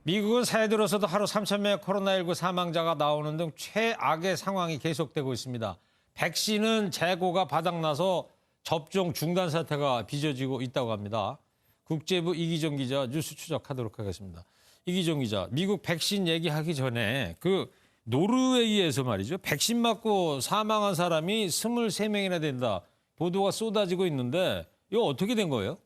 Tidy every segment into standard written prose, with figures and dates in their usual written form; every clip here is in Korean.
미국은 새해 들어서도 하루 3,000명의 코로나19 사망자가 나오는 등 최악의 상황이 계속되고 있습니다. 백신은 재고가 바닥나서 접종 중단 사태가 빚어지고 있다고 합니다. 국제부 이기정 기자 뉴스 추적하도록 하겠습니다. 이기정 기자, 미국 백신 얘기하기 전에 노르웨이에서 말이죠. 백신 맞고 사망한 사람이 23명이나 된다. 보도가 쏟아지고 있는데 이거 어떻게 된 거예요?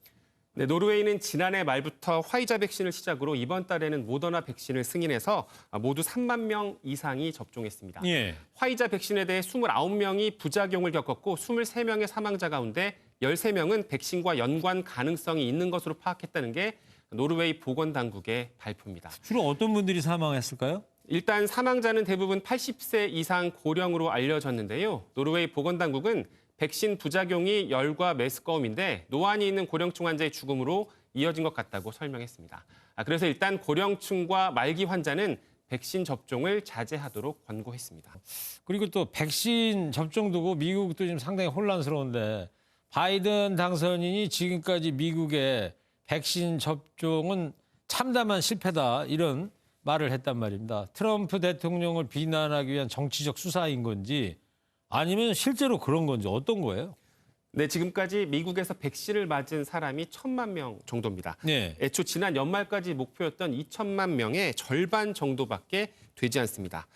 네, 노르웨이는 지난해 말부터 화이자 백신을 시작으로 이번 달에는 모더나 백신을 승인해서 모두 3만 명 이상이 접종했습니다. 예. 화이자 백신에 대해 29명이 부작용을 겪었고 23명의 사망자 가운데 13명은 백신과 연관 가능성이 있는 것으로 파악했다는 게 노르웨이 보건당국의 발표입니다. 주로 어떤 분들이 사망했을까요? 일단 사망자는 대부분 80세 이상 고령으로 알려졌는데요. 노르웨이 보건당국은 백신 부작용이 열과 메스꺼움인데 노안이 있는 고령층 환자의 죽음으로 이어진 것 같다고 설명했습니다. 그래서 일단 고령층과 말기 환자는 백신 접종을 자제하도록 권고했습니다. 그리고 또 백신 접종 두고 미국도 지금 상당히 혼란스러운데 바이든 당선인이 지금까지 미국의 백신 접종은 참담한 실패다 이런 말을 했단 말입니다. 트럼프 대통령을 비난하기 위한 정치적 수사인 건지 아니면 실제로 그런 건지 어떤 거예요? 네, 지금까지 미국에서 백신을 맞은 사람이 1,000만 명 정도입니다. 네. 애초 지난 연말까지 목표였던 2천만 명의 절반 정도밖에 되지 않습니다.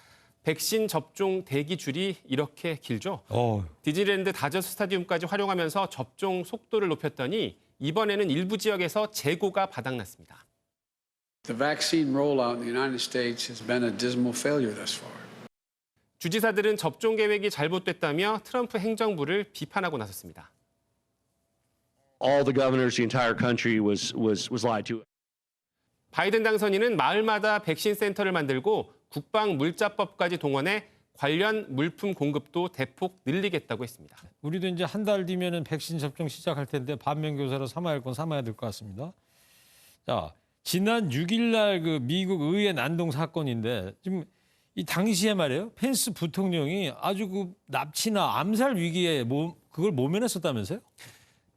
백신 접종 대기줄이 이렇게 길죠. 디즈니랜드 다저스 스타디움까지 활용하면서 접종 속도를 높였더니 이번에는 일부 지역에서 재고가 바닥났습니다. The vaccine rollout in the United States has been a dismal failure thus far. 주지사들은 접종 계획이 잘못됐다며 트럼프 행정부를 비판하고 나섰습니다. All the governors, the entire country was lied to. 바이든 당선인은 마을마다 백신 센터를 만들고 국방 물자법까지 동원해 관련 물품 공급도 대폭 늘리겠다고 했습니다. 우리도 이제 한 달 뒤면은 백신 접종 시작할 텐데 반면 교사로 삼아야 할 건 삼아야 될 것 같습니다. 자, 지난 6일 날 미국 의회 난동 사건인데 지금 이 당시에 말이에요. 펜스 부통령이 아주 납치나 암살 위기에 그걸 모면했었다면서요?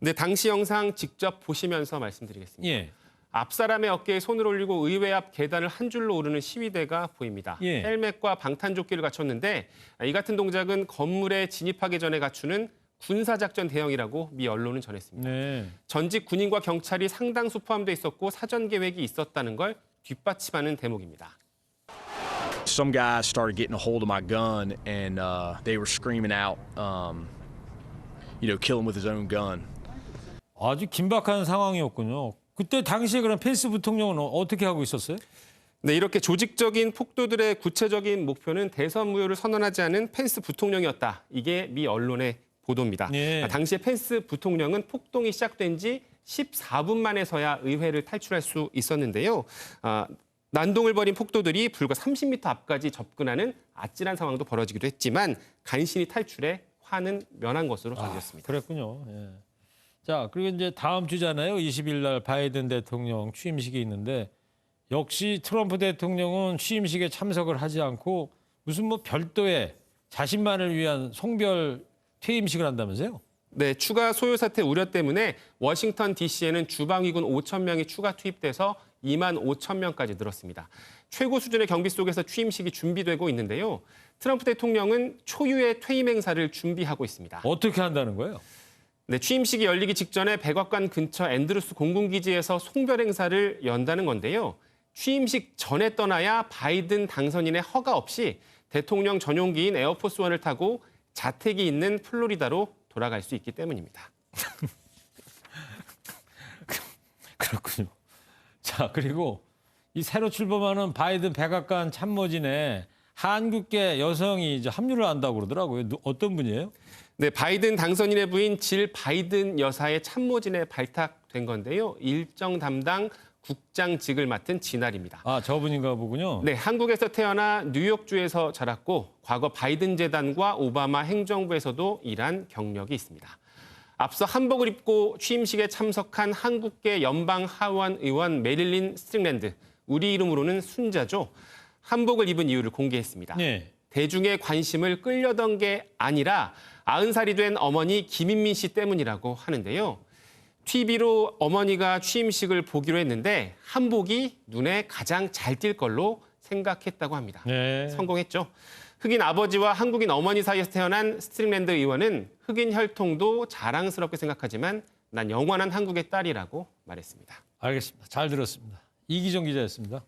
네, 당시 영상 직접 보시면서 말씀드리겠습니다. 예. 앞 사람의 어깨에 손을 올리고 의회 앞 계단을 한 줄로 오르는 시위대가 보입니다. 예. 헬멧과 방탄조끼를 갖췄는데 이 같은 동작은 건물에 진입하기 전에 갖추는 군사작전 대형이라고 미 언론은 전했습니다. 네. 전직 군인과 경찰이 상당수 포함돼 있었고 사전 계획이 있었다는 걸 뒷받침하는 대목입니다. Some guys started getting a hold of my gun and they were screaming out, kill him with his own gun. 아주 긴박한 상황이었군요. 그때 당시에 그럼 펜스 부통령은 어떻게 하고 있었어요? 네, 이렇게 조직적인 폭도들의 구체적인 목표는 대선 무효를 선언하지 않은 펜스 부통령이었다. 이게 미 언론의 보도입니다. 예. 당시에 펜스 부통령은 폭동이 시작된 지 14분 만에서야 의회를 탈출할 수 있었는데요. 난동을 벌인 폭도들이 불과 30m 앞까지 접근하는 아찔한 상황도 벌어지기도 했지만 간신히 탈출해 화는 면한 것으로 전해졌습니다. 그랬군요. 예. 자, 그리고 이제 다음 주잖아요. 20일 날 바이든 대통령 취임식이 있는데 역시 트럼프 대통령은 취임식에 참석을 하지 않고 무슨 별도의 자신만을 위한 송별 퇴임식을 한다면서요? 네, 추가 소요 사태 우려 때문에 워싱턴 DC에는 주방위군 5천 명이 추가 투입돼서 2만 5천 명까지 늘었습니다. 최고 수준의 경비 속에서 취임식이 준비되고 있는데요. 트럼프 대통령은 초유의 퇴임 행사를 준비하고 있습니다. 어떻게 한다는 거예요? 네, 취임식이 열리기 직전에 백악관 근처 앤드루스 공군기지에서 송별 행사를 연다는 건데요. 취임식 전에 떠나야 바이든 당선인의 허가 없이 대통령 전용기인 에어포스원을 타고 자택이 있는 플로리다로 돌아갈 수 있기 때문입니다. 그렇군요. 자, 그리고 이 새로 출범하는 바이든 백악관 참모진에 한국계 여성이 이제 합류를 한다고 그러더라고요. 어떤 분이에요? 네, 바이든 당선인의 부인 질 바이든 여사의 참모진에 발탁된 건데요. 일정 담당 국장직을 맡은 진알입니다. 아, 저분인가 보군요. 네, 한국에서 태어나 뉴욕주에서 자랐고 과거 바이든 재단과 오바마 행정부에서도 일한 경력이 있습니다. 앞서 한복을 입고 취임식에 참석한 한국계 연방 하원 의원 메릴린 스트링랜드, 우리 이름으로는 순자죠. 한복을 입은 이유를 공개했습니다. 네. 대중의 관심을 끌려던 게 아니라 90살이 된 어머니 김인민 씨 때문이라고 하는데요. TV로 어머니가 취임식을 보기로 했는데 한복이 눈에 가장 잘 띌 걸로 생각했다고 합니다. 네. 성공했죠. 흑인 아버지와 한국인 어머니 사이에서 태어난 스트링랜드 의원은 흑인 혈통도 자랑스럽게 생각하지만 난 영원한 한국의 딸이라고 말했습니다. 알겠습니다. 잘 들었습니다. 이기정 기자였습니다.